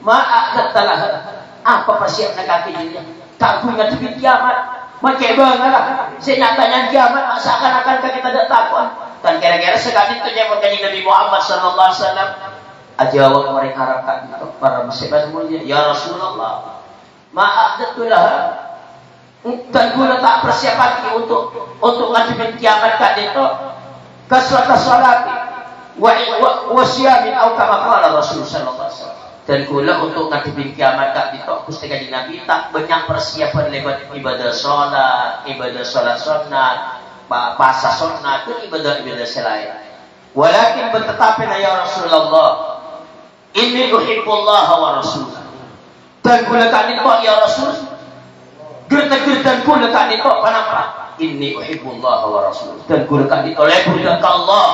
Ma'akatalah. Apa persiapan kaki dia? Tak punya demi kiamat. Macam bagaimana? Senyatanya kiamat masa akan kita tidak takut. Dan kira-kira sekali itu yang berkata Nabi Muhammad SAW. Ajawab mereka rakaat itu para musibah semuanya. Ya Rasulullah, ma'akatalah. Dan guna tak persiapan untuk ngadepin kiamat tadi itu. Kasrata salati wa siyamin atau kama qala Rasul sallallahu alaihi wasallam. Dan kula untuk ngadepin kiamat tak ditok Gusti Kanjeng Nabi tak banyak persiapan lewat ibadah salat sunat, puasa sunat, itu ibadah selain. Walakin bertetapin ya Rasulullah, inni uhibbullah wa rasulah. Dan kula tak ditok ya Rasul, gerta-gertan kula tak ditok panapa? Inni uhibbullah wa rasulah. Dan kula tak ditok lebu dak Allah,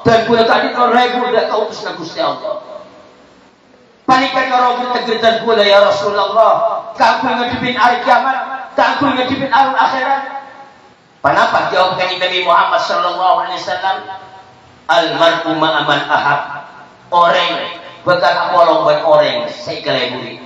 dan kula tak ditok lebu dak utusna Gusti Allah. Panikan orang bertegerdan pula ya Rasulullah. Kau ngadepin hari kiamat, kau ngadepin hari akhirat. Kenapa jawabkan Nabi Muhammad sallallahu alaihi wasallam? Al-mar'u ma'aman ahab. Orang bakal apolong buat orang segala buri.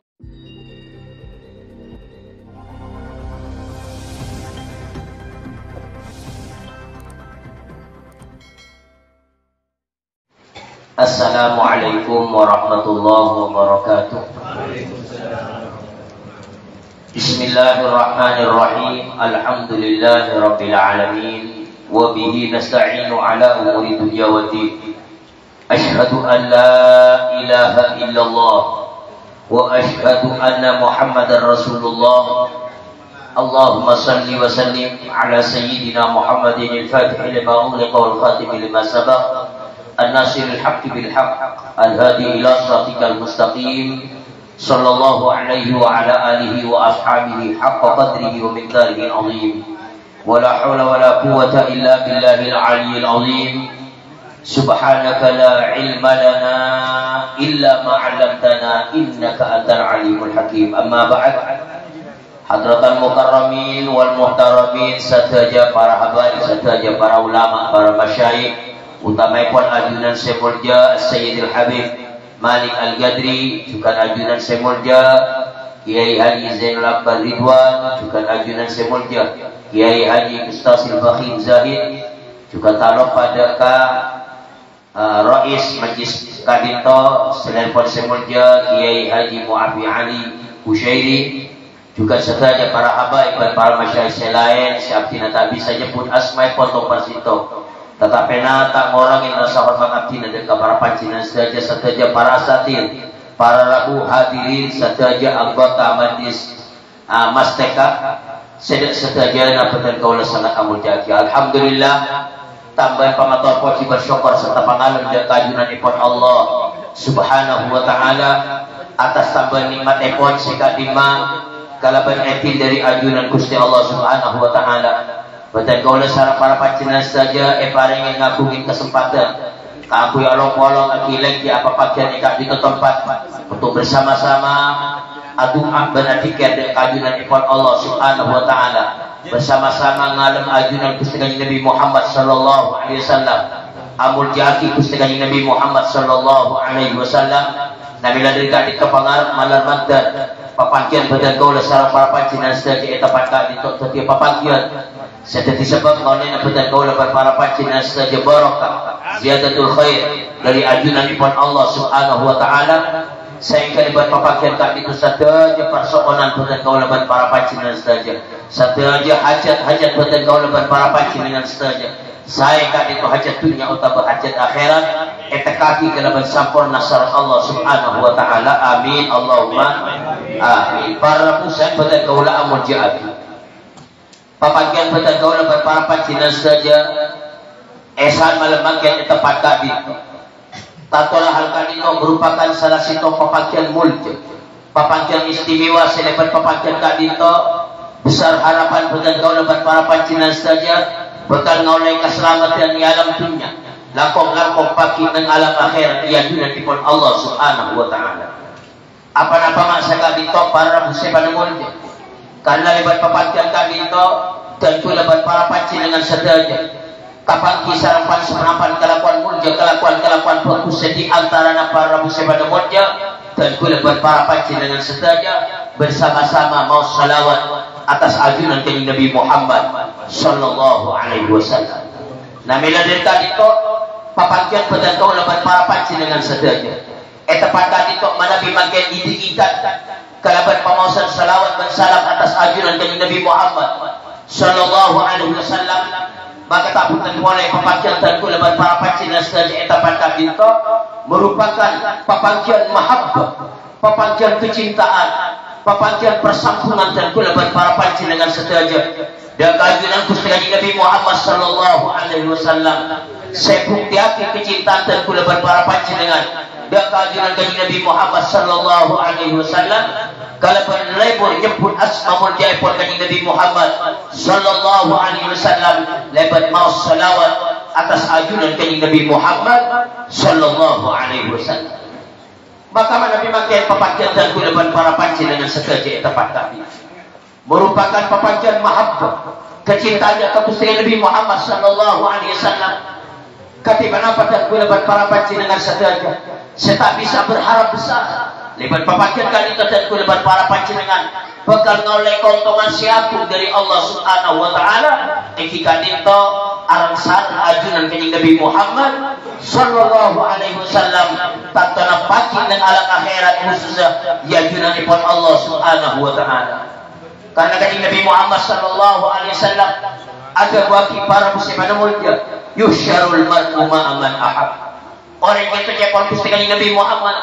Assalamualaikum warahmatullahi wabarakatuh. Bismillahirrahmanirrahim. Alhamdulillahi rabbil alamin. Wa bihi nasta'inu ala umuri dunya waddin. Ashhadu an la ilaha illallah wa ashhadu anna Muhammadar Rasulullah. Allahumma salli wa sallim ala sayyidina Muhammadin al-fatih lima ughliqa wal khatim lima sabaq. الناصر الحق بالحق الهادي إلى صراطك المستقيم صلى الله عليه وعلى آله وأصحابه حق قدره ومقداره العظيم ولا حول ولا قوة إلا بالله العلي العظيم سبحانك لا علم لنا إلا ما علمتنا إنك أنت العليم الحكيم أما بعد Hadratan mukarramin wal muhtaramin, sadaja para habaib, sadaja para ulama, para masyayikh, utamaipun ajunan Semulja Sayyidil Habib Malik Al-Gadri, juga ajunan Semulja Kiai Haji Zainul Akbar Ridwan, juga ajunan Semulja Kiai Haji Ustazil Fakhim Zahid, juga talok pada Rais Majlis Kadinto selain pun Semulja Kiai Haji Mu'afi Ali Husyairi, juga saja para habaib dan para masyayikh lain siaptina tak bisa jemput asmai potong pasito. Tetapi tak ngorangin rasa hormat abdina dan para pancinan saja para asatir, para rabu hadirin saja anggota majlis masteka saja napatan kaulah sangat amul jaki. Alhamdulillah tambahan pamator puji bersyukur serta pangalan dan kajunan ipon Allah subhanahu wa ta'ala atas tambahan nikmat ipon sekadima kalaban etin dari ajunan Gusti Allah subhanahu wa ta'ala. Betul kaulah sarap para pacinan saja paringin ngakungin kesempatan aku ya long-long akilang di apa pagian ikat di tempat untuk bersama-sama adung benar dikir dan ajunan ipon Allah subhanahu wa ta'ala, bersama-sama ngalam ajunan Gusti Nabi Muhammad sallallahu alaihi wasallam, amul jaki Gusti Nabi Muhammad sallallahu alaihi wasallam. Nabi ladri kadik kepangarap malam mantan papagian badan kaulah sarap para pacinan saja etapan kali untuk setiap papagian sedati sebab maulana betul kau lepas para pancinan saja barakah ziyadatul khair dari ajunan ipon Allah subhanahu wa ta'ala sehingga lepas papakian kami itu saja persoalan betul kau lepas para pancinan saja saja hajat betul kau lepas para pancinan saja saya kami itu hajat dunia utama hajat akhirat etekaki ke lepas sampurna syarat Allah subhanahu wa ta'ala. Amin Allahumma amin. Para pusat betul kau lah amul ja'ati papagian betul kau lepas para pancinan saja esan malam bagian tempat kami tatolah hal kali itu merupakan salah satu papagian mulja, papagian istimewa selepas papagian kami itu besar harapan betul kau lepas para pancinan saja bakal ngoleh keselamatan di alam dunia langkong-langkong pagi dan alam akhir yang dunia dipun Allah subhanahu wa ta'ala. Apa-apa maksa kami itu para musibah mulja karena lebat papagian kami itu dan pula lebat para pancing dengan sederhana kapan kisah rampan semerapan kelakuan mulja kelakuan fokus di antara para musibah mulja dan kula para panjenengan sedaya bersama-sama mau salawat atas ajunan kanjeng Nabi Muhammad sallallahu alaihi wasallam. Namila derka dito papangkian pada kau laban para panjenengan sedaya. Eta pada dito manabi mangken idikikan kalaban pamausan salawat dan salam atas ajunan kanjeng Nabi Muhammad sallallahu alaihi wasallam. Maka tak punten mulai papangkian dan kula laban para panjenengan sedaya eta pada dito merupakan papangkian mahabbah, papangkian kecintaan, papangkian persambungan dan kula para panjenengan sedaya dan kajunan Gusti Nabi Muhammad sallallahu alaihi wasallam. Saya buktiake kecintaan dan kula para panjenengan dan kajunan Nabi Muhammad sallallahu alaihi wasallam kalaban lebur nyebut asmaul jaipun Nabi Muhammad sallallahu alaihi wasallam lebat mau salawat atas ajunan Nabi Muhammad sallallahu alaihi wasallam. Maka Nabi makin papangkian dan kulaban para panjenengan sedaya tepat kami merupakan papangkian mahabbah kecintaan ke Gusti Nabi Muhammad sallallahu alaihi wasallam. Katiban apa dan kulaban para panjenengan sedaya saya tak bisa berharap besar lebat papangkian kali dan kulaban para panjenengan bakal ngoleh keuntungan siapun dari Allah subhanahu wa ta'ala ketika dito arangsar ajunan kanjeng Nabi Muhammad sallallahu alaihi wasallam tak tanapaki dan alam akhirat khususnya yajunanipun Allah subhanahu wa ta'ala. Karena kanjeng Nabi Muhammad sallallahu alaihi wasallam ada bagi para muslimin mulia yusyarul mar'u ma'a man ahab. Orang itu cepol Gusti kanjeng Nabi Muhammad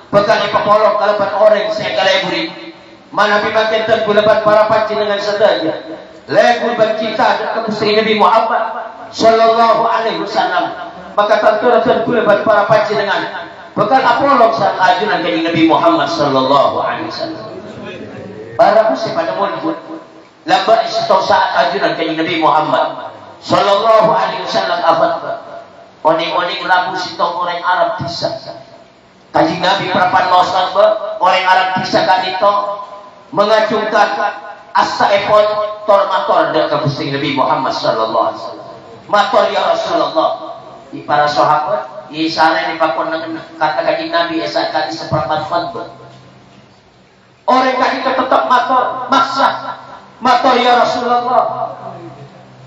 bakal dipapolok kalaban orang saya kaleburi mana bibagian dan gulaban para panjenengan sedaya lekul bercinta dan Gusti Nabi Muhammad sallallahu alaihi wasallam. Maka tentu dan gulaban para panjenengan bakal apolog saat ajunan kanjeng Nabi Muhammad sallallahu alaihi wasallam. Para muslim pada mulut lamba istau saat ajunan kanjeng Nabi Muhammad sallallahu alaihi wasallam afat oning-oning labu sitong orang Arab bisa kanjeng Nabi prapan mauskan orang Arab bisa kadito mengacungkan asa epon tor mator dekat Gusti Nabi Muhammad sallallahu alaihi wasallam. Mator ya Rasulullah. Di para sahabat, di sana di pakon kata kanjeng Nabi esa kali seperempat khutbah. Orang kali tetap mator, maksa mator ya Rasulullah.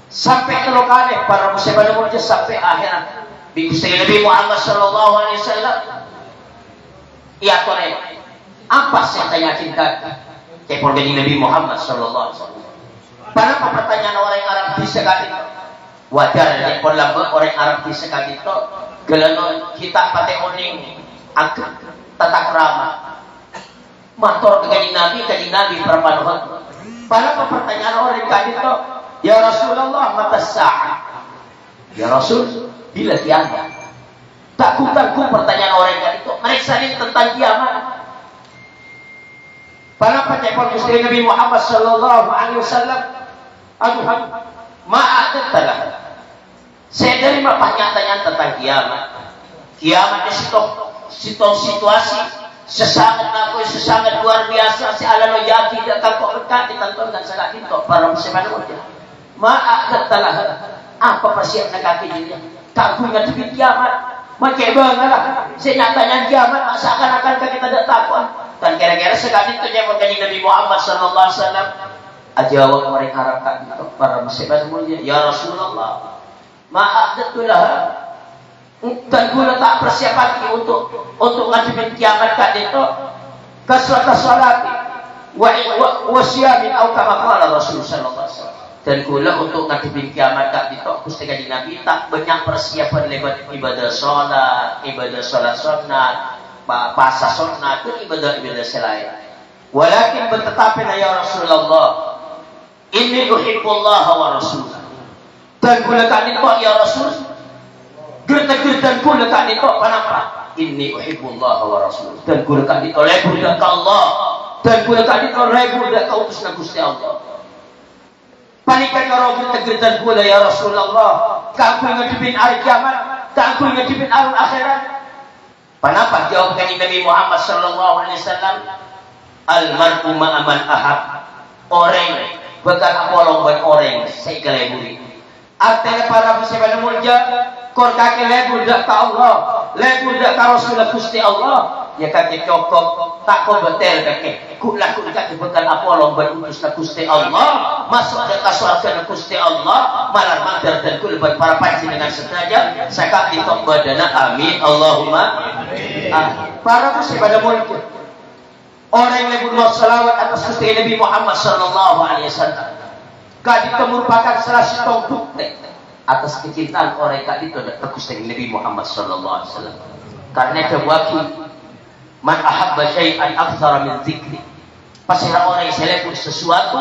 Sampai telo kali para muslimin mujud sampai akhirat. Di Gusti Nabi Muhammad sallallahu alaihi wasallam. Iya tore. Apa sih tanya cinta? Kepol kanjeng Nabi Muhammad sallallahu alaihi wasallam. Para pertanyaan orang Arab bisa kali wajar kepol lamba orang Arab bisa kali to gelano kita pate oning agak tata krama matur kanjeng Nabi perpaduan. Para pertanyaan orang kali to ya Rasulullah mata sa'ah. Ya Rasul bila kiamat. Takutku pertanyaan orang kali to mereka tentang kiamat. Para penjempol Gusti Nabi Muhammad sallallahu alaihi wasallam aduh ma'adatlah saya dari pertanyaan tentang kiamat. Kiamat itu situasi sesangat luar biasa si alano jati datang kok berkat ditonton dan sangat itu para muslimin muda ma'adatlah apa persiapan kaki dia kagum ngadepi kiamat makai bangalah saya nyatanya kiamat seakan-akan kita tidak takut. Dan kira-kira sekali itu yang kanjeng Nabi Muhammad sallallahu alaihi wasallam ajawab orang Arab kan para muslimin mulia ya Rasulullah ma'adatullah dan guna tak persiapan untuk ngadepin kiamat kan itu kaswata salati wa siyamin au kama qala Rasul sallallahu alaihi wasallam. Dan guna untuk ngadepin kiamat kan itu Gusti kanjeng Nabi tak banyak persiapan lewat ibadah salat sunat puasa sunnah itu ibadah selain. Walakin bertetapi ya Rasulullah, inni uhibbullah wa rasulah. Dan gunakan itu ya Rasul, gertak-gertak gunakan itu kenapa? Inni uhibbullah wa rasulah. Dan gunakan itu lebur dan Allah. Dan gunakan itu lebur dan kautus Gusti Allah. Panikan orang gertak-gertak guna ya Rasulullah. Kau ngadepin hari kiamat, kau ngadepin hari akhirat. Kenapa jawab kanjeng Nabi Muhammad sallallahu alaihi wasallam al-mar'u ma'a man ahab. Orang bakal apolong buat orang saya keleburi. Artinya para muslimin mulia kor kaki lebur dak ka Allah, lebur dak ka Rasul Gusti Allah. ya kaki cokok tak kau betel kaki kulah kaki bekal Apollo berutus na Gusti Allah masuk ke surga Gusti Allah malar mater dan kul para panjenengan sederajat sakak ditok badana amin Allahumma para muslim pada mulut orang yang lebih salawat atas Gusti Nabi Muhammad sallallahu alaihi wasallam kadi itu merupakan salah satu bukti atas kecintaan orang kadi itu kepada Gusti Nabi Muhammad sallallahu alaihi wasallam karena kewaki man ahabba syai'an aktsara min dzikri pasti orang yang selebut sesuatu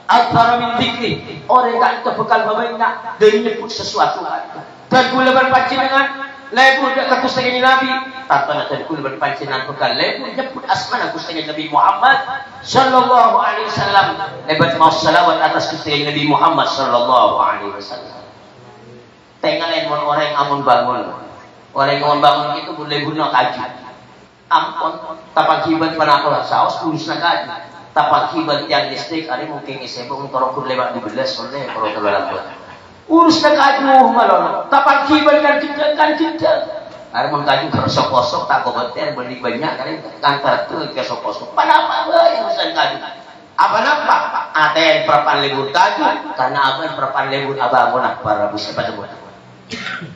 aktsara min dzikri orang yang tak bekal babaina dari nyebut sesuatu dan kula berpanjenengan lebur dak Gusti Nabi tanpa dan kula berpanjenengan bekal lebur nyebut asma Gusti Nabi Muhammad sallallahu alaihi wasallam lebat mau salawat atas Gusti Nabi Muhammad sallallahu alaihi wasallam tengalen mon orang amun bangun orang amun bangun itu boleh guna kaji ampun tapak hibat panaklah saus urus nak tapak hibat yang listrik ada mungkin isebong torokur lewat 12 oleh kalau terlalu urus nak aduh malon tapak hibat kan kita ada mengkaji kosok tak kobeter beli banyak kali kantor tu kosok panapa yang urusan kaji apa nampak ada yang perpan lebur kaji karena apa yang perpan lebur abang nak para bisa pada buat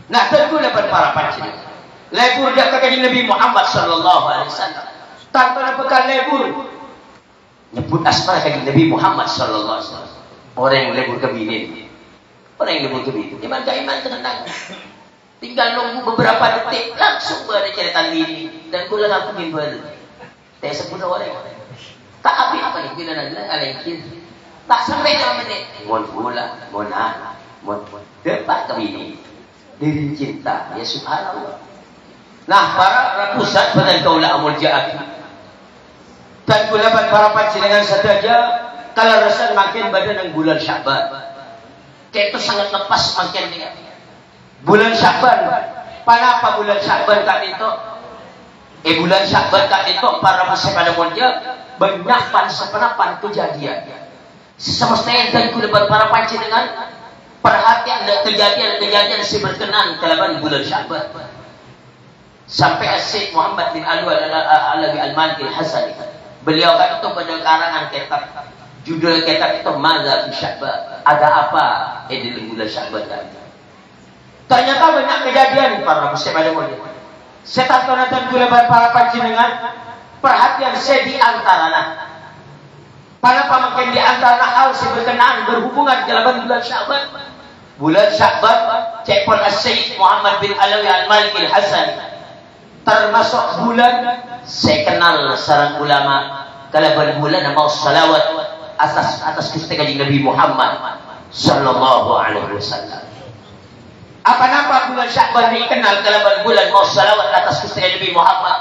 nah tentu dapat para pancing lebur dia kaki Nabi Muhammad sallallahu alaihi wasallam tanpa bekal lebur nyebut asma kaki Nabi Muhammad sallallahu alaihi wasallam orang yang lebur kebinin orang yang lebur kebinin iman tenang tinggal nunggu beberapa detik langsung berada cerita diri dan kula aku gimbal saya sebut orang tak habis apa ni bila nak alaikin tak sampai 5 menit mohon pula mohon depan kebinin diri cinta ya subhanallah. Nah, para pusat badan kaulah amul ja'at dan kulaban para panjenengan saja kalau rasa makin badan yang bulan Sya'ban kayak itu sangat lepas makin dia bulan Sya'ban kenapa bulan Sya'ban kan itu bulan Sya'ban kan itu para muslim pada mulia banyak sepenapan kejadian semestinya dan kulaban para panjenengan perhatian dan kejadian si berkenan kelaban bulan Sya'ban sampai Syekh Muhammad bin Alawi Al-Maliki Al-Hasani beliau kan itu pada karangan kitab judul kitab itu Madza fi Sya'ban ada apa di bulan Sya'ban ternyata banyak kejadian para muslim ada mulia setan dan gula para panjenengan perhatian saya di antara kenapa makin di antara hal berkenaan berhubungan dalam bulan Sya'ban Syekh Syekh Muhammad bin Alawi Al-Maliki Al-Hasani termasuk bulan saya kenal sarang ulama kalau bulan mau salawat atas Gusti Nabi Muhammad sallallahu alaihi wasallam apa nama bulan Sya'ban dikenal kalau bulan mau salawat atas Gusti Nabi Muhammad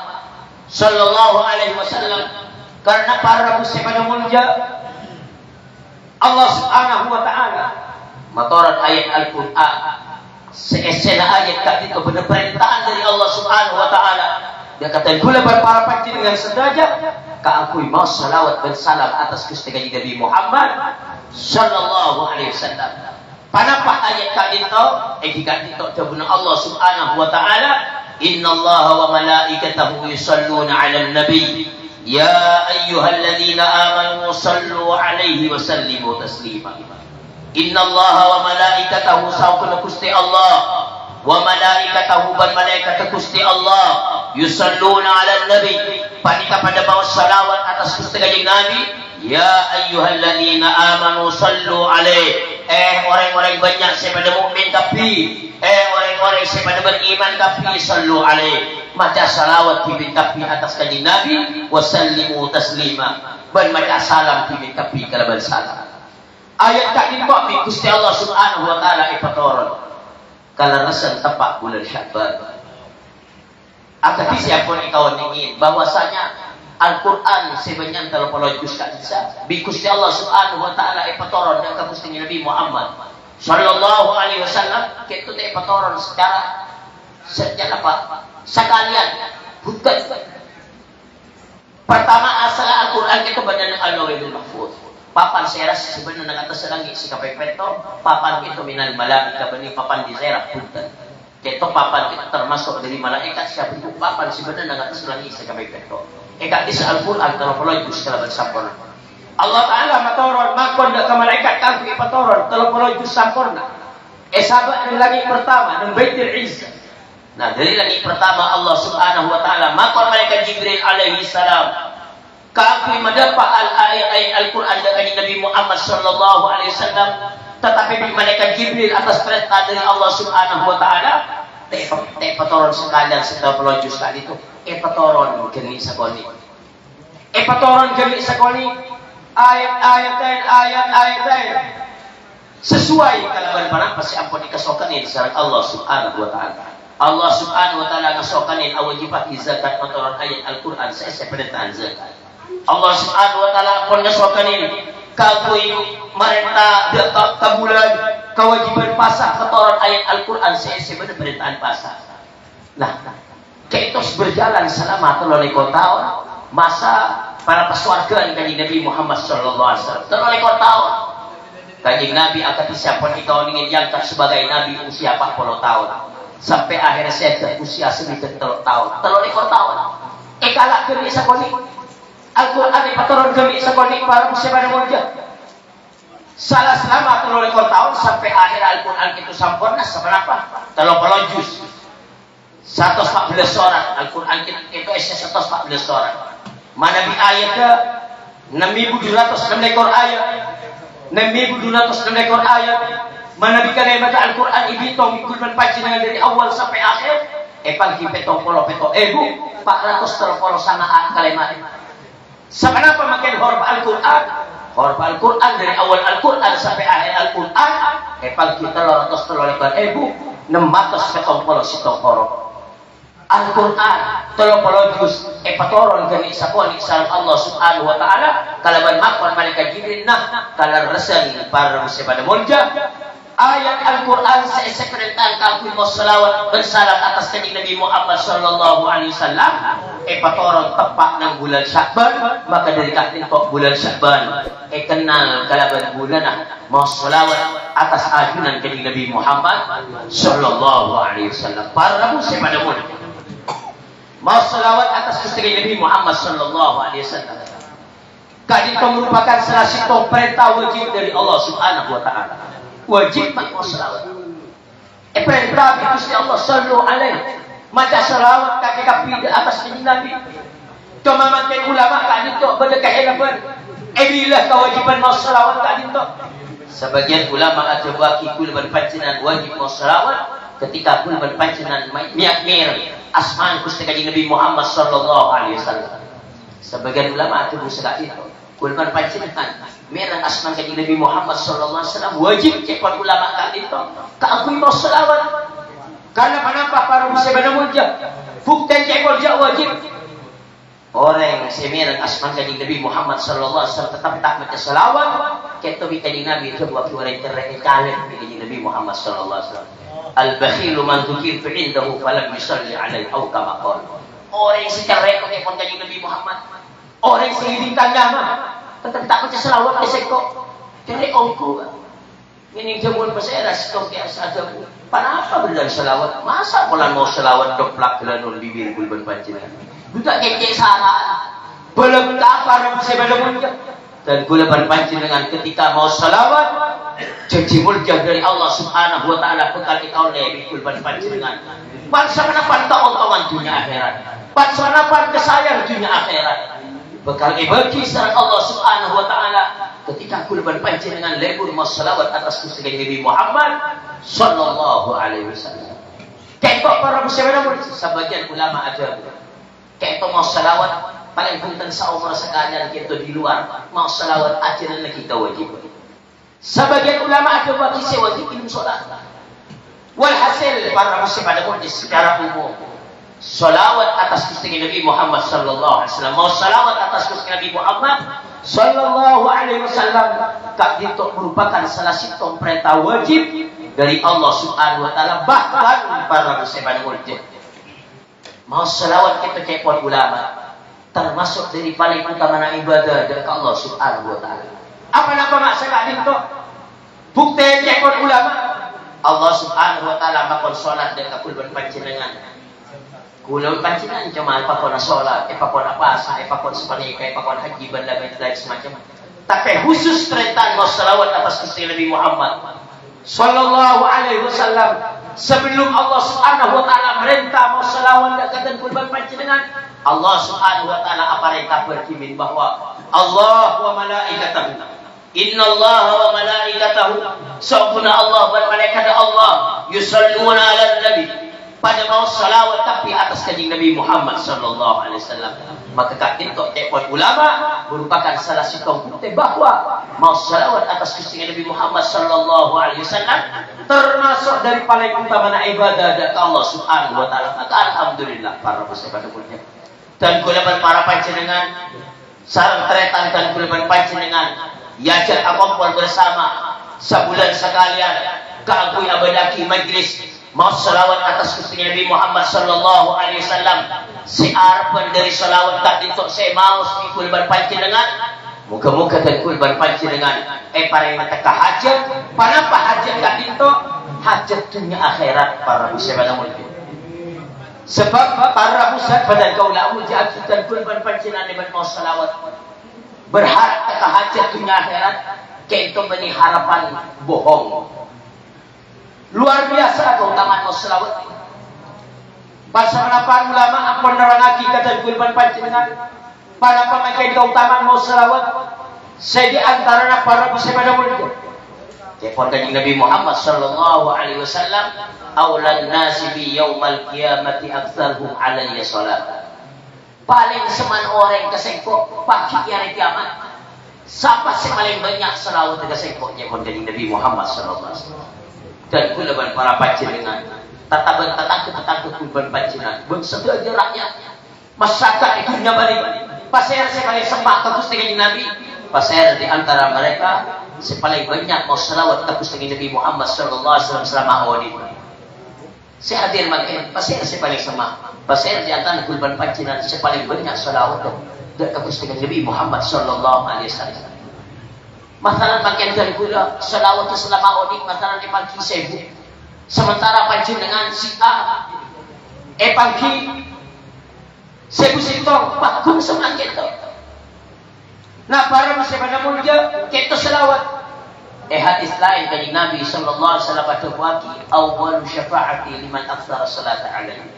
sallallahu alaihi wasallam karena para muslim pada mulia Allah subhanahu wa ta'ala matoran ayat Al-Qur'an seesena ayat tadi itu benar perintahan dari Allah subhanahu wa ta'ala dia kata gula para panjenengan sederajat kaakui mau salawat dan salam atas Gusti Nabi Muhammad sallallahu alaihi wasallam panapa ayat tadi itu tadi itu benar Allah subhanahu wa ta'ala innallaha wa malaikatahu yusalluna 'alan nabi ya ayyuhalladzina amanu sallu 'alaihi wa sallimu taslima innallaha wa malaikatahu sawkuna Gusti Allah wa malaikatahu ban malaikat Gusti Allah yusalluna 'alan nabi panika pada bawa salawat atas Gusti Nabi ya ayyuhalladzina amanu sallu 'alaihi orang-orang banyak saya pada mukmin tapi orang-orang saya pada beriman tapi sallu 'alaihi maca salawat pimpin tapi atas kanjeng Nabi wa sallimu taslima ban maca salam pimpin tapi kalaban salam ayat tak dibuat di Gusti Allah subhanahu wa ta'ala ipatoron kalau rasa tepat bulan Sya'ban akan siapapun kawan ingin bahwasanya Al-Quran sebenarnya dalam polojus tak bisa di Gusti Allah subhanahu wa ta'ala ipatoron dan ke Gusti Nabi Muhammad sallallahu alaihi wasallam kita tak ipatoron secara apa sekalian bukan pertama asal Al-Quran itu badan Al-Lawhil Mahfuz papan seras sebenarnya atas langit si kapai peto papan itu minal malaika bani papan di serak punten Keto papan kita termasuk dari malaikat siapa bentuk papan sebenarnya nggak terselangi sekamai keto. Eka di Al-Quran kalau perlu juz kalau bersampurna. Allah Taala matoron makon dak ke malaikat kami patoron kalau perlu juz sampurna. Sahabat dari langit pertama dan Baitul Izzah. Nah dari langit pertama Allah Subhanahu Wa Taala makon malaikat Jibril alaihi salam. Kami mendapat ayat-ayat Al-Quran dari Nabi Muhammad Sallallahu Alaihi Wasallam. Tetapi malaikat Jibril atas perintah dari Allah Subhanahu Wa Taala patoron sekalian setelah pelaju sekali itu patoron geni sekali patoron geni sekali ayat sesuai kalaban panang pasti ampun dikasokanin sareng Allah Subhanahu Wa Taala. Allah Subhanahu Wa Taala ngasokanin awajibat zakat patoron ayat Al-Quran saya perintah zakat. Allah Subhanahu Wa Taala ampun ngasokanin kakui merenta ke bulan kewajiban pasah ketoran ayat Al-Quran sebenarnya perintahan pasah. Nah, ketos berjalan selama 3 tahun masa para pesuargaan kanjeng Nabi Muhammad Sallallahu Alaihi Wasallam 3 tahun kanjeng Nabi akan disiapkan di tahun ini diangkat sebagai Nabi usia 40 tahun sampai akhir saya usia 9 tahun 3 tahun kalak kami sakoni Al-Quran yang turun kami sekali para muslim pada wajah. Salah selama 3 tahun sampai akhir Al-Quran itu sempurna seberapa? 30 juz. 114 orang Al-Quran itu isi 114 orang. Mana di ayatnya 6.206 ekor ayat. 6.206 ekor ayat. Mana di kalimat Al-Quran itu mengikutkan panjenengan dari awal sampai akhir. Pagi petong 430 sama kalimat. Kenapa makin huruf Al-Quran? Huruf Al-Quran dari awal Al-Quran sampai akhir Al-Quran pagi 330 670 huruf Al-Quran 30 juz patoron gani sakoni salam Allah Subhanahu Wa Taala kalaban makon malaikat Jibril nah kalar resan para muslim pada mulja ayat Al-Quran seperintah kami mau selawat bersalam atas kanjeng Nabi Muhammad Sallallahu Alaihi Wasallam patoron tepat nang bulan Sya'ban maka dari katin kok bulan Sya'ban kenal kalaban bulan mau selawat atas ajunan kanjeng Nabi Muhammad Sallallahu Alaihi Wasallam para muslim pada mulja mau selawat atas kanjeng Nabi Muhammad Sallallahu Alaihi Wasallam kadin merupakan salah satu perintah wajib dari Allah Subhanahu Wa Taala wajib mau selawat perintah Gusti Allah sallallahu alaihi maca selawat kaki kapi atas kanjeng Nabi cuma makin ulama kadin tok beda kahilapan inilah kewajiban mau selawat kadin tok sebagian ulama ada bagi kul berpancenan wajib mau selawat ketika kul berpancenan mir asman Gusti kanjeng Nabi Muhammad sallallahu alaihi wasallam sebagian ulama ada busaka itu kul berpancenan merah asman kanjeng Nabi Muhammad Sallallahu Alaihi Wasallam wajib cekot ulama kali itu keakui mau selawat karena kenapa para muslim pada wajib bukti cekot dia wajib orang semerah asman kanjeng Nabi Muhammad Sallallahu Alaihi Wasallam tetap tak baca selawat kita kanjeng Nabi itu buat orang terkait kanjeng Nabi Muhammad Sallallahu Alaihi Wasallam al-bakhilu man dzukirtu indahu falam yusalli alaihi aw kama qala orang yang secara rekod kanjeng Nabi Muhammad orang yang sehidingkan nama tetap tak baca selawat eseko jadi ongku ini jamuan pasera stok biasa ada kenapa berdiri selawat masa pola mau selawat doplak gelanun bibir bulban panjenengan budak kece salah belum kapar sebada mulia dan bulban panjenengan ketika mau selawat janji mulia dari Allah Subhanahu Wa Taala bekal kita oleh bulban panjenengan bangsa kenapa tahu-tahuan dunia akhirat bangsa kenapa kesayang dunia akhirat bekal bagi sareng Allah Subhanahu Wa Taala ketika kurban panjenengan lebur massalawat atas Gusti Nabi Muhammad sallallahu alaihi wasallam. Ketok para muslimin sebagian ulama ada ketok massalawat paling punten saumur sekalian kita di luar massalawat ajaran kita wajib. Sebagian ulama ada bagi wajib ilmu salat. Walhasil para muslimin secara umum salawat atas Gusti Nabi Muhammad sallallahu alaihi wasallam mau salawat atas Gusti Nabi Muhammad sallallahu alaihi wasallam kak itu merupakan salah satu perintah wajib dari Allah Subhanahu Wa Taala bahkan para muslimin wajib mau salawat kita cekot ulama termasuk dari paling utama ibadah dari Allah Subhanahu Wa Taala apa nama maksud kak itu bukti cekot ulama Allah subhanahu wa ta'ala makon solat dan kakulban panjenengan. Kulon panjenengan cuma pakon solat, pakon apa, pakon sepanika, pakon haji, benda lain semacam. Tapi khusus perintah mau salawat atas Gusti Nabi Muhammad sallallahu alaihi wasallam. Sebelum Allah subhanahu wa ta'ala merintah mau salawat dan kata kulban panjenengan, Allah subhanahu wa ta'ala aparentah berkimin bahwa Allah wa malaikatahu, inna Allah wa malaikatahu, sa'buna Allah dan malaikat Allah, yusalluna ala nabi, pada mau salawat tapi atas kanjeng Nabi Muhammad sallallahu alaihi wasallam. Maka katintok tekon ulama merupakan salah satu bukti bahwa mau salawat atas kanjeng Nabi Muhammad sallallahu alaihi wasallam termasuk dari paling utama ibadah dari Allah subhanahu wa ta'ala. Maka alhamdulillah para muslimin mulia dan kulaban para panjenengan sareng tretan dan kulaban panjenengan yajat akompol bersama sebulan sekalian kaagui abadaki majlis mau salawat atas Gusti Nabi Muhammad sallallahu alaihi wasallam. Siarpan dari salawat tak untuk saya mau kulaban panjenengan. Muka-muka dan kulaban panjenengan pareng mata hajat. Panapa hajat tak itu? Hajat dunia akhirat para muslimin mulia. Sebab para musad pada kaulah mujahid dan kulaban panjenengan dengan mau salawat berharap kata hajat dunia akhirat kayak itu beni harapan bohong. Luar biasa keutamaan mau salawat. Pasal apa ulama ampun nerangaki kata kulaban panjenengan para pemakai keutamaan mau salawat. Saya di antara para muslimin mulia. Telepon kanjeng Nabi Muhammad sallallahu alaihi wasallam, aulan nasi bi yaumal qiyamati aktsaruhum alayya salat. Paling seman orang kesengkok pagi hari kiamat. Siapa sih paling banyak selawat kesengkok telepon kanjeng Nabi Muhammad sallallahu alaihi wasallam. Dan kulaban para panjenengan, tataban tetangga kulaban panjenengan, bangsa rakyat, masyarakat itu nyabari. Pasir paling sembah ke Gusti kanjeng Nabi. Pasir di antara mereka sepaling banyak mau selawat ke Gusti Nabi Muhammad sallallahu alaihi wasallam selama awal itu. Saya hadir makin pasir sepaling sembah. Pasir di antara kulaban panjenengan sepaling banyak selawat ke Gusti Nabi Muhammad sallallahu alaihi wasallam. Masalah makin dari kula selawat selama awal ini masalah di pagi sebu. Sementara panjenengan si A pagi sebu sitong bakun semakin tu. Nah para muslimin mulia kita selawat. Hadis lain dari Nabi sallallahu alaihi wasallam berkata, "Awwal syafa'ati liman aktsara salata alaihi."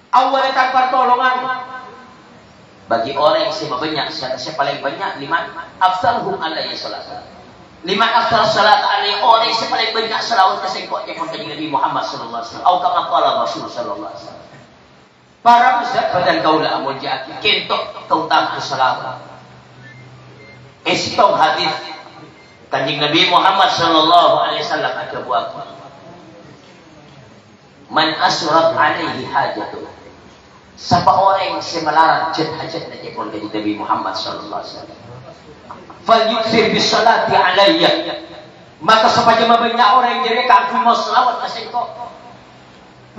Awal datang pertolongan bagi orang yang sebanyak siapa paling banyak liman aktsarhum alaihi salat. Liman aktsara salat alaihi orang yang paling banyak selawat kesengkok yang kanjeng Nabi Muhammad sallallahu alaihi wasallam. Atau kama qala Rasul sallallahu alaihi wasallam. Para muslimin dan kaula mulia kentok keutamaan selawat. Istong hadis kanjeng Nabi Muhammad sallallahu alaihi wasallam ada buat man asrat alaihi hajatuh. Siapa orang yang semelarat hajat dari kanjeng Nabi Muhammad sallallahu alaihi wasallam. Fal yukthir bis salati alayya. Maka sepanjang banyak orang yang jadi kafir mau selawat kasengko.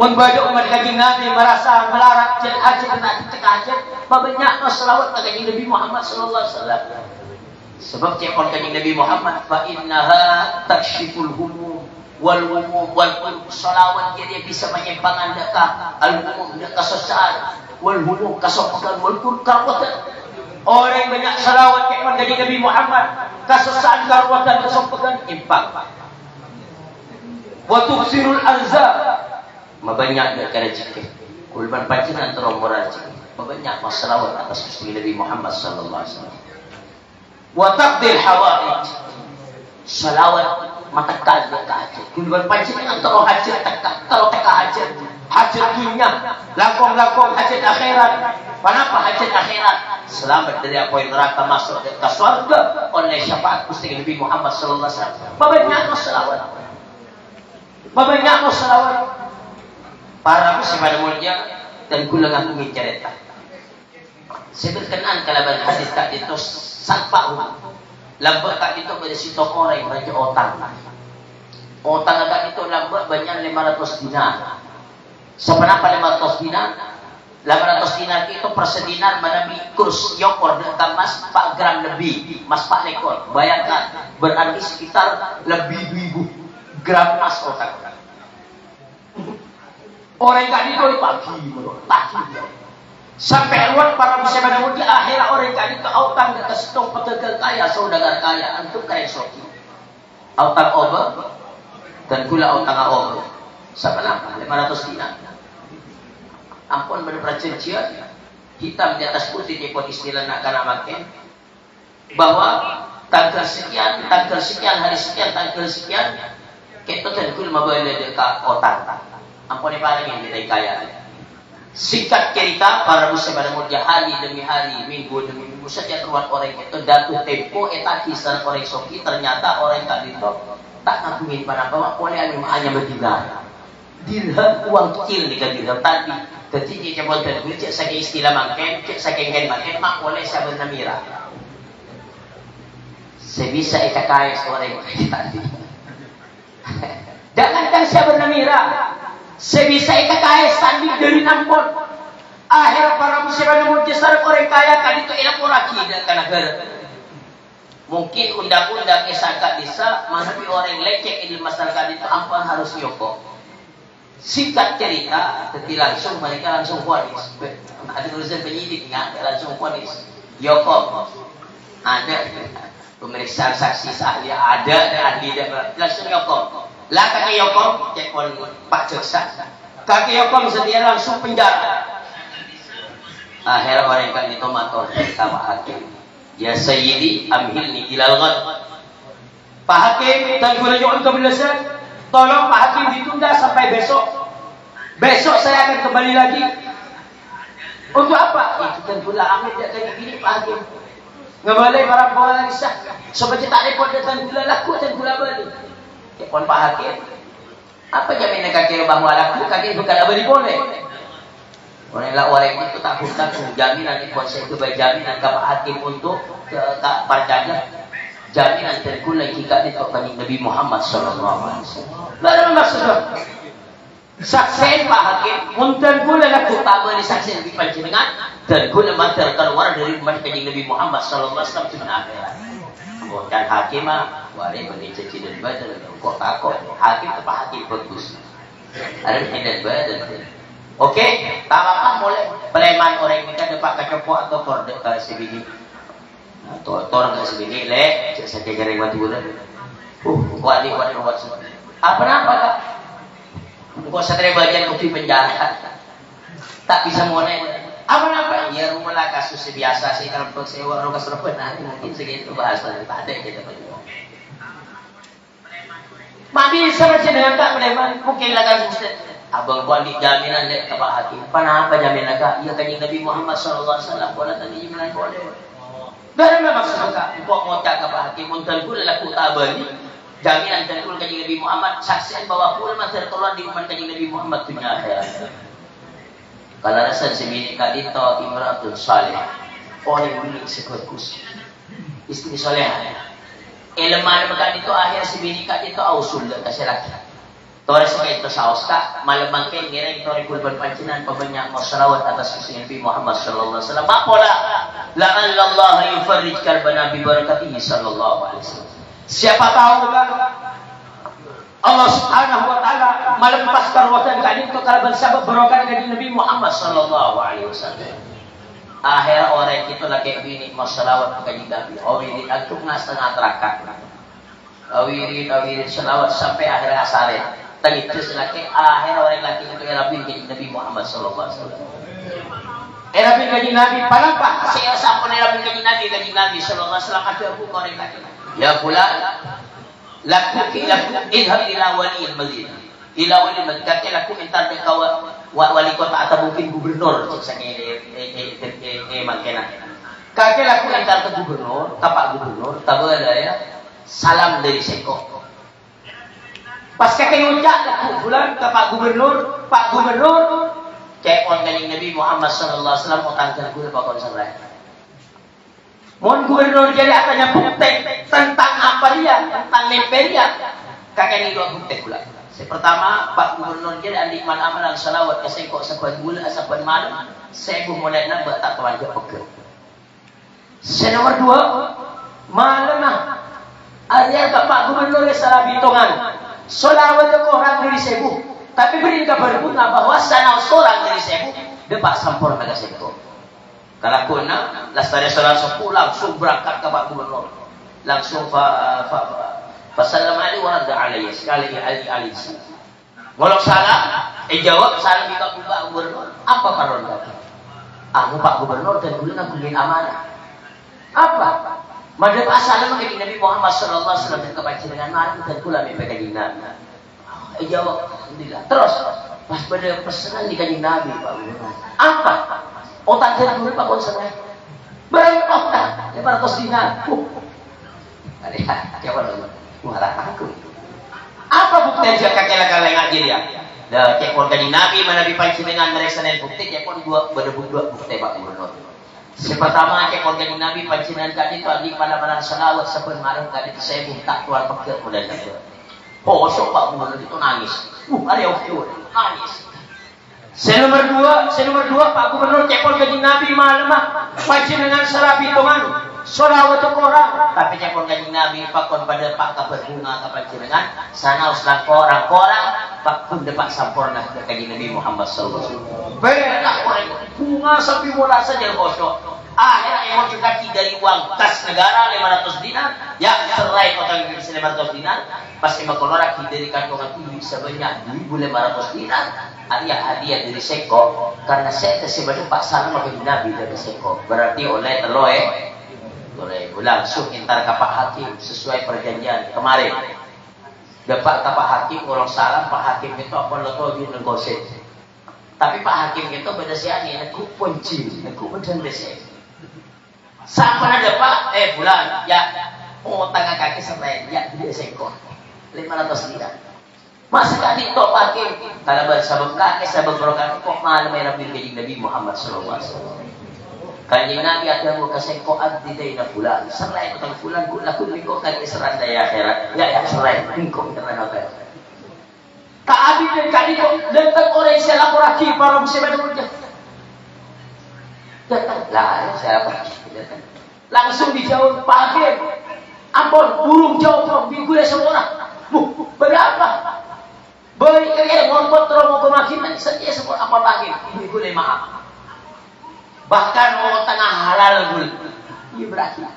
Mun bada umat kanjeng Nabi merasa melarat hajat nak hajat, banyak mau selawat kanjeng Nabi Muhammad sallallahu alaihi wasallam. Sebab telepon kanjeng Nabi Muhammad fa innaha takshiful humum wal umum wal salawat dia bisa menyempangan dekah al umum dekah sesat wal humum kasopakan wal karwatan. Orang yang banyak salawat telepon kanjeng Nabi Muhammad kasesat karwatan kasopakan impak. Wa tuksirul arzaq mabanyak dekah rezeki. Kulban panjenengan teromboran rezeki. Mabanyak masalawat atas Gusti Nabi Muhammad sallallahu alaihi wasallam. Wa taqdir hawaij salawat matakal hajat kulban panjenengan tero hajat teka hajat dunia langkong hajat akhirat. Kenapa hajat akhirat? Selamat dari api neraka masuk ke surga oleh syafaat Gusti Nabi Muhammad sallallahu alaihi wasallam. Banyak selawat para muslimin mulia dan kula ngaku cerita. Saya berkenan kalaban hadis tak itu salpa lambat tak itu pada situ orang banyak otang. Otang tak itu lambat banyak 500 dinar. Sebenarnya 500 dinar? 500 dinar itu per sedinar menami kurs yokor dengan mas 4 gram lebih, mas 4 lekor. Bayangkan berarti sekitar lebih 2000 Gramas otak. Orang kali itu pagi, sampai luar para muslimin di akhir orang kali itu autang ke setong pedagang kaya, saudagar kaya, untuk kaya soki. Autang obat dan gula autang obat. Sama nama 500 dinar. Ampun berperjanjian hitam di atas putih di pot istilah nak kana makan bahwa tanggal sekian, hari sekian, tanggal sekian kita tentu mabala dekat otak. Ampun paling kita kaya. Singkat cerita para muslimin mulia hari demi hari, minggu demi minggu setiap ruang orang itu datu tempo eta kisah orang soki ternyata orang tadi itu tak ngakungin pada bawa oleh hanya berdinar. Dirham uang kecil nih kan dirham tadi. Jadi dia coba terus cek saya istilah makan, cek saya kengen makan mak oleh saya bernamira. Sebisa eka kaya orang tadi. Jangankan saya bernamira. Sebisa eka kaya sandi dari nampol. Akhir para muslimin mujizat orang kaya kan itu enak lagi dan negara. Mungkin undang-undang esakat desa menghadapi orang lecek di masyarakat itu ampun harus yoko. Singkat cerita, tapi langsung mereka langsung vonis. Ada urusan penyidik nggak? Langsung vonis. Yoko ada pemeriksaan saksi ahli ada ahli dan langsung Yoko. Lah kaki Yoko cek on Pak Jaksa. Kaki Yoko sedia langsung penjara. Akhir orang kan ditomator sama hakim. Ya Sayyidi amhilni ilal ghad. Pak Hakim dan guna jual kebelasan. Tolong Pak Hakim ditunda sampai besok. Besok saya akan kembali lagi. Untuk apa? Itu kan pula amin dia kayak gini Pak Hakim. Ngebalai para pengalang sah. Seperti tak repot datang gula laku dan gula balik. Ya pun Pak Hakim. Apa jaminan kaki bahwa laku kaki bukan abadi boleh. Olehlah orang itu tak tanggung jaminan itu saya itu baik jaminan ke Pak Hakim untuk ke parjanya. Jaminan tergula jika ditokani Nabi Muhammad sallallahu alaihi wasallam. Lalu maksudnya saksi Pak Hakim muntan gula laku tamu di saksi di panjenengan dan gula mater keluar dari umat kanjeng Nabi Muhammad sallallahu alaihi wasallam dunia akhirat. Dan Hakim mah wari bani ceci dan badan kok takut. Hakim Pak Hakim bagus. Ada hendak badan. Oke, tak apa boleh preman orang kita dapat kecopok atau kordek sebiji. Tor nggak sebiji le, saya jaring mati bulan. Wali ruwet. Apa kak? Kok satria bagian kopi penjara. Tak bisa mulai. Apa? Ya rumah lah kasus biasa sih kalau untuk sewa rumah seruput nanti mungkin segitu bahasa tak ada kita berdua. Mami sama dengan kak preman mungkin lah kasus. Abang kuali jaminan dek ke Pak Hakim. Kenapa jaminan kak? Ya kanjeng Nabi Muhammad sallallahu alaihi wasallam boleh tadi jaminan boleh. Dan memang maksud kak, kok ngocak ke Pak Hakim muntal kul laku tabani. Jaminan terkul kanjeng Nabi Muhammad saksian bahwa kul masih terkeluar di umat kanjeng Nabi Muhammad dunia akhirat. Kalau rasa semini kali itu imratun saleh. Orang milik sekurkus. Istri soleh. Eleman makan itu akhir semini kali itu ausul kasih laki. Tora sekali itu saus kak, malam bangkai ngira tori kurban pancinan pebanyak masalawat atas Nabi Muhammad sallallahu alaihi wasallam. Apalah, la'allallah yufarrij karban Nabi barakatihi sallallahu alaihi wasallam. Siapa tahu kan Allah Subhanahu wa taala melepas karwatan kali itu karban sabab barokah dari Nabi Muhammad sallallahu alaihi wasallam. Akhir orang itu lagi bini masalawat ke Nabi. Awirin aku setengah terakat. Awirin selawat sampai akhir asare. Tadi terus laki akhir orang laki itu erapin ke Nabi Muhammad sallallahu alaihi wasallam. Erapin ke Nabi, kenapa? Saya sampun erapin ke Nabi sallallahu alaihi wasallam ada aku orang laki. Ya pula laku idhab ila wali al-Madinah. Ila wali al-Madinah kata laku minta ke wali kota atau mungkin gubernur sebenarnya makena. Kata laku minta ke gubernur, ke Pak Gubernur, tahu ada ya. Salam dari Seko. Pas kakek ngucap bulan ke Pak Gubernur, cek on kanjeng Nabi Muhammad sallallahu alaihi wasallam utangkan gue Pak Konselor. Mohon Gubernur jadi apanya bukti tentang apa dia, tentang lemperia. Kakek ini dua bukti pula. Pertama, Pak Gubernur jadi andi man amalan salawat kasih kok saban bulan saban malam, saya mulai nambah tak kawan ke pegel. Nomor dua, malam nah. Ada Pak Gubernur salah hitungan. Solawat ke orang dari sebu. Tapi beri kabar bunga bahwa sana seorang dari sebu depak sampurna ke sebu. Kalau kuna lastari salah sepu langsung berangkat ke Pak Gubernur. Langsung Fasallam alaihi wa radda alaihi sekali ali. Ngolok salah, jawab salah di Pak Gubernur. Apa karon kata? Aku Pak Gubernur dan dulu nak beliin amanah. Apa? Madep asal mah Nabi Muhammad sallallahu alaihi wasallam ke panjenengan malam dan kula mimpi kanjeng Nabi. Jawab alhamdulillah. Terus pas pada pesanan di kanjeng Nabi Pak Gubernur. Apa? Otak saya dulu Pak Konsen. Barang otak 500 dinar. Lihat, coba dulu. Malah aku. Apa bukti dia kakek-kakek ngaji dia? Dah cek pun kanjeng Nabi mana di panjenengan mereka dan bukti cek pun dua bukti Pak Gubernur. Pertama cek kanjeng Nabi panjenengan kali itu di pada salawat saben malam kali itu saya minta keluar peker mudah saja. Bosok Pak Gubernur itu nangis. Ada yang nangis. Saya nomor dua Pak Gubernur cek kanjeng Nabi malam panjenengan salah hitungan. Salawat ke orang, tapi cek kanjeng Nabi pakon pada Pak kabar bunga ke panjenengan sana uslan orang Pak pun depak sampurna ke kanjeng Nabi Muhammad sallallahu alaihi wasallam. Berak bunga sampai bola saja bosok. Akhirnya emang juga dari uang kas negara 500 dinar, ya serai potong 500 dinar, pasti keluar dari kantongan ini sebanyak 1.500 dinar. Hadiah dari Seko, karena saya tersebut Pak Salam bagi Nabi dari Seko. Berarti oleh teloe, oleh langsung intar ke Pak Hakim sesuai perjanjian kemarin. Dapat ke Pak Hakim orang salam Pak Hakim itu apa lo di negosiasi. Tapi Pak Hakim itu beda siani, aku kunci, aku benar desa. Sampai ada Pak, bulan, ya, tengah kaki sampai, ya, dia Seko, 500 dinar. Masa kali itu pakai kalau bersabab kaki sabab berokan kok malam yang Nabi Muhammad sallallahu alaihi wasallam. Kanjeng Nabi ada mau kasih koat di daerah bulan. Selain tentang bulan aku mikir kan Israel daya akhirat. Ya selain mikir karena apa? Kaabi dan kali itu datang orang yang saya laporkan para muslimin dulu. Datanglah saya datang. Langsung dijawab Pak Hakim. Ampun burung jawab minggu semua. Berapa? Beri kalian ngompot terus mau kemakiman setia sebut apa lagi ini boleh maaf bahkan mau tengah halal gul ini berarti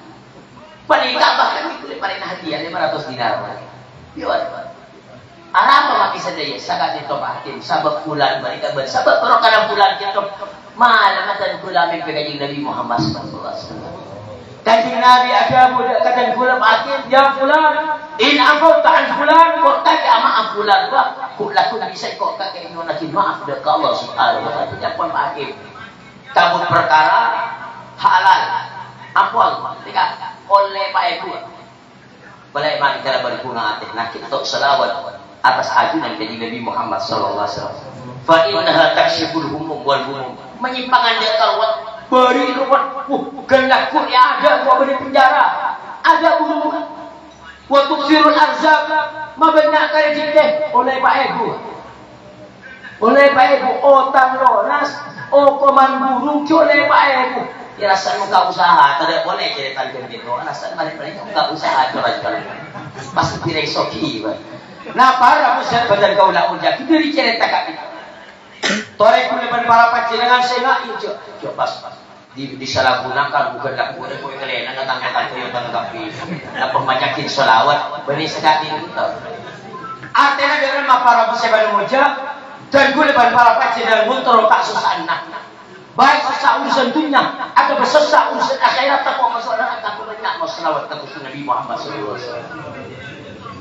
panikah bahkan itu paling hadiah 500 dinar biar apa maki sedaya sangat itu Hakim sabab bulan mereka bersabab perkara bulan kita malam dan bulan mimpi Nabi Muhammad sallallahu alaihi wasallam. Kanjeng Nabi ada budak kadang bulan Hakim ya bulan in aku ta'an bulan kok tak maaf bulan wah kok laku bisa kok kakek ini lagi maaf dekat Allah subhanahu wa ta'ala tidak pun Hakim kamu perkara halal ampun tidak oleh Pak Ibu boleh mari kita berbunga hati nah kita selawat atas ajunan dari Nabi Muhammad sallallahu alaihi wasallam fa innaha takshiful humum wal humum menyimpangan dia kalwat beri ruwet genakku ya ada gua beri penjara ada hubungan waktu firul arzab mabanyak kali dikeh oleh Pak Ibu otang lonas koman burung oleh Pak Ibu ya rasa muka usaha tidak boleh cerita gitu rasa balik-balik muka usaha jual-jual pasti tidak soki nah para muslim badan kaulah ujak itu cerita kami torek kuleban para panjenengan saya itu coba disalahgunakan bukan laku ada kue kalian nggak tangkap yang tanggapi nak pembacakin sholawat beri sekali itu artinya dengan para musibah muja dan gue lebar para panjenengan muntur tak susah anak baik susah urusan dunia atau bersusah urusan akhirat tak mau masalah tak banyak mau sholawat ke Nabi Muhammad sallallahu alaihi wasallam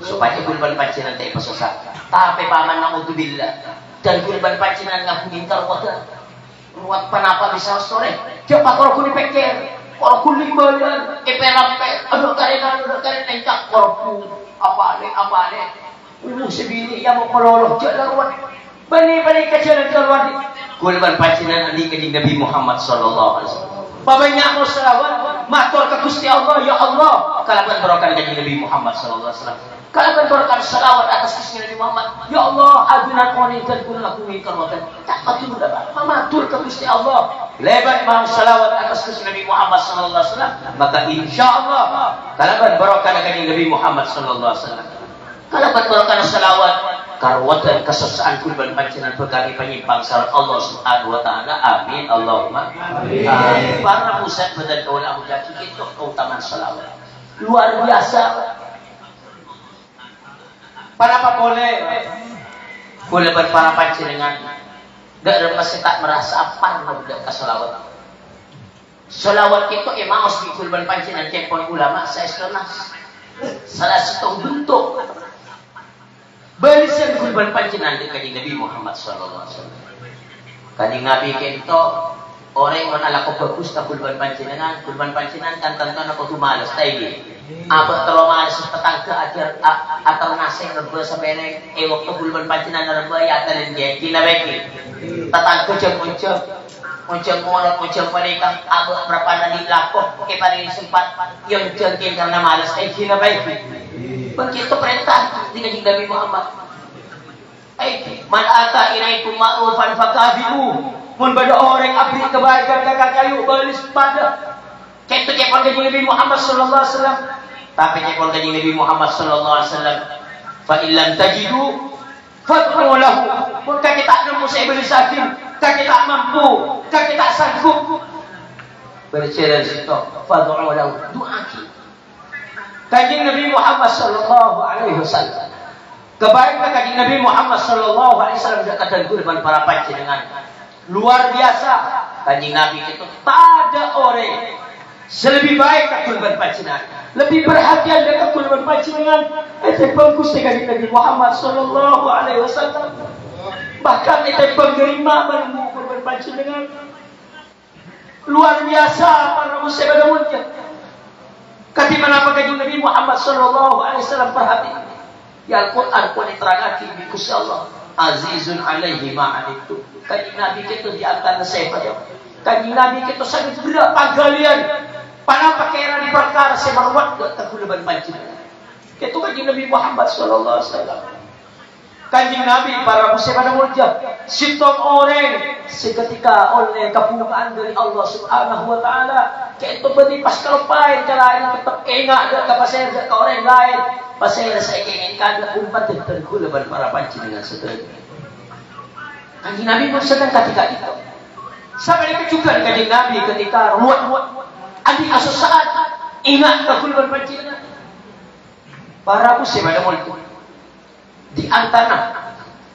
supaya gue lebar panjenengan tak bersusah tapi paman naudzubillah dan gue lebar panjenengan ngaku minta ruwat panapa bisa sore coba kalau kuni peker kalau kuni badan keperampe aduh kalian encak kalau apa le sebini yang mau kololoh jalan ruwat bani kecil keluar kulban pancingan di Nabi Muhammad sallallahu alaihi wasallam banyak mau selawat matur ke Gusti Allah ya Allah kalaban berokah dengan Nabi Muhammad sallallahu alaihi wasallam kalaban berokah selawat atas Gusti Nabi Muhammad ya Allah aduna qoni kan kun laku minkan wa tak matur matur ke Gusti Allah lebat mau selawat atas Gusti Nabi Muhammad sallallahu alaihi wasallam maka insyaallah kalaban berokah dengan Nabi Muhammad sallallahu alaihi wasallam Kalaban kana salawat karwatan kesesaan kurban panjenengan bekami penyimpang salat Allah Subhanahu wa taala. Amin Allahumma amin. Para pusat badan kaula muda itu keutamaan salawat luar biasa. Kenapa boleh para panjenengan dak masih tak merasa apa budak salawat. Salawat itu emang harus dikurban panjenengan kepon ulama saestuna salah satu bentuk barisan kurban panjenengan di kanjeng Nabi Muhammad sallallahu alaihi wasallam. Kanjeng Nabi kento orang yang ala ko bagus ta kurban panjenengan kan tantan ako tumalas taigi. Apa kalau malas tetangga ajar atar nasi rebe sampai waktu kurban panjenengan rebe ya talen dia kinabeki. Tetangga muncul panikang abah berapa nadi lapor ke paling sempat yang jengking karena malas kinabeki. Begitu perintah dengan Nabi Muhammad. Man ata ilaikum ma'rufan fakafi'u. Mun pada orang abri kebaikan kakak kayu balis pada. Ketu cepon kanjeng Nabi Muhammad sallallahu alaihi wasallam. Tapi cepon kanjeng Nabi Muhammad sallallahu alaihi wasallam. Fa illam tajidu fad'u lahu. Mun ka kita nemu saya beli sakin, ka kita mampu, ka kita sanggup. Bercerita situ fad'u lahu. Doakan. Kanjeng Nabi Muhammad sallallahu alaihi wasallam. Kebaikan kanjeng Nabi Muhammad sallallahu alaihi wasallam kata kurban para panjenengan luar biasa. Kanjeng Nabi itu tak ada orang selebih baik ke kurban panjenengan, lebih perhatian dengan kurban panjenengan. Itu bagus kanjeng Nabi Muhammad sallallahu alaihi wasallam. Bahkan itu pengerima menemukan kurban panjenengan luar biasa para muslim dan Kati menapa kanjeng Nabi Muhammad sallallahu alaihi wasallam perhatian. Ya Al-Qur'an pun diterangkan di Gusti Allah, azizun alaihi ma anittum. Kanjeng Nabi kita di antara saya pada. Kanjeng Nabi kita sangat berat panggalian. Panapa kira di perkara semarwat ke kurban panjenengan. Itu kanjeng Nabi Muhammad sallallahu alaihi wasallam. Kanjeng Nabi para muslim pada mulia sitong orang seketika oleh kebukaan dari Allah Subhanahu wa taala kaito beri pas kalapain kalain tetap ingat ada kapasir ke orang lain pasir saya ingin kada umpat dan kurban para panjenengan sedaya. Kanjeng Nabi pun sedang ketika itu sampai juga kanjeng Nabi ketika ruwet adi asus saat ingat ke kurban panjenengan para muslim pada mulia di antara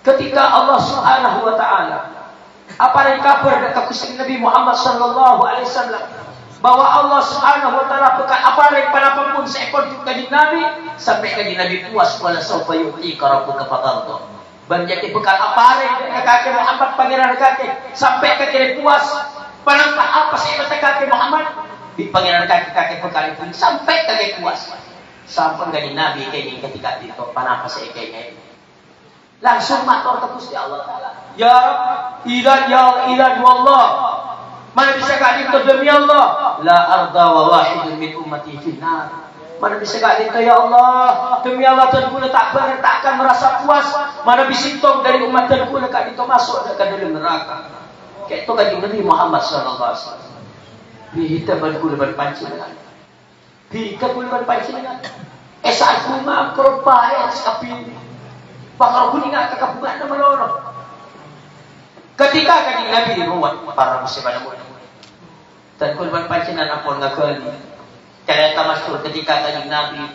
ketika Allah Subhanahu wa taala apa yang kabar dari Gusti Nabi Muhammad sallallahu alaihi wasallam bahwa Allah Subhanahu wa taala bukan apa yang panapun seekor kanjeng Nabi sampai kanjeng Nabi puas wala saufa yu'tika rabbuka fatarda. Banjati bekal apa yang kakek Muhammad pangeran kakek sampai kakek puas panampa apa sih kakek Muhammad di pangeran kakek bekal itu sampai kakek puas. Sampai kanjeng Nabi kayaknya ketika itu panapa saya kayaknya langsung matur ke Gusti Allah taala. Ya Rabb, ila wallah. Mana bisa kali itu demi Allah, la arda wa wahidun min ummati finnar. Mana bisa kali itu ya Allah, demi Allah dan tak akan merasa puas. Mana bisa tong dari umat dan kali itu masuk ke dalam neraka. Kayak itu kanjeng Nabi Muhammad sallallahu alaihi wasallam. Dihitaban kurban panjenengan. Di kurban panjenengan. Saat kuma korban sapi bakal kuningan kekabukan nama lorong. Ketika kanjeng Nabi ruwet para muslim pada muda dan kurban panjenengan ampun ngakali. Cerita masyhur ketika kanjeng Nabi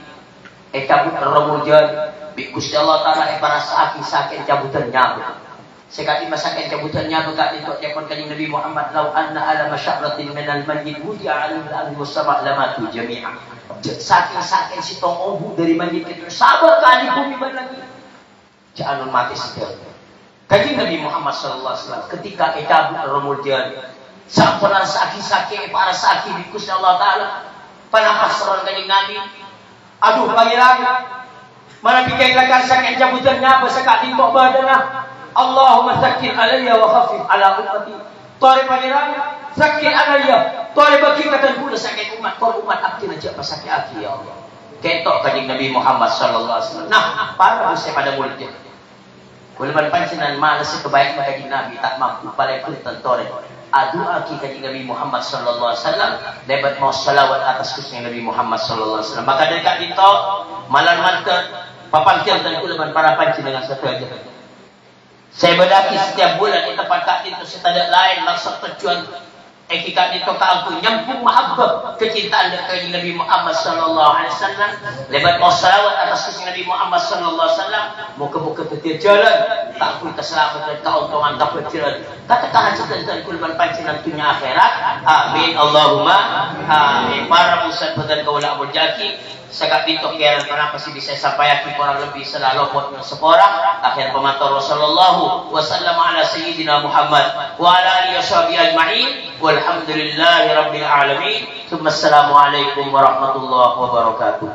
cabut romujan bi Gusti Allah taala para sakit cabutan nyabut. Sekali masakan cabutan nyabut kak itu tekon kanjeng Nabi Muhammad lau anna ala masyaratin minal mayyit wudi'a al musama lamatu jami'an. Saking sitong obu dari mayyit itu sabar kali bumi lagi. Jangan mati setel. Kanjeng Nabi Muhammad sallallahu alaihi wasallam ketika cabut romujan sampunan sakit para sakit di Gusti Allah taala panapas seorang kanjeng Nabi. Aduh pangeran, mana bikin lakan sakit cabutannya bersakit timbok badanah. Allahumma sakit alayya wa khafif ala ummati. Tore pangeran, sakit alayya. Tore bagi katan pula sakit umat, kor umat abdi aja pasakit aki ya Allah. Ketok kanjeng Nabi Muhammad sallallahu alaihi wasallam. Nah, para muslim pada mulutnya. Kurban panjenengan malas kebaikan kanjeng Nabi tak mampu paling punten tore. Adu aki kanjeng Nabi Muhammad sallallahu alaihi wasallam dapat mau selawat atas Gusti Nabi Muhammad sallallahu alaihi wasallam. Maka dari itu malan mantep Papangkir dan kulaman para panci dengan satu aja. Saya berdaki setiap bulan di tempat kak itu setada lain maksud tujuan kita itu aku nyampung mahabbah kecintaan dari Nabi Muhammad sallallahu alaihi wasallam lebat salawat atas kisah Nabi Muhammad sallallahu alaihi wasallam muka-muka ketia jalan tak aku keselamatan keuntungan tak berjalan katakan hajat dan kulban panci nantinya akhirat amin Allahumma amin. Para ustaz dan kaula Abu Jaki sekap itu kira kenapa sih bisa sampai kurang lebih selalu buat seorang akhir pemantau sallallahu wasallam ala sayyidina Muhammad wa ala alihi washabihi ajma'in walhamdulillahi rabbil alamin. Assalamualaikum warahmatullahi wabarakatuh.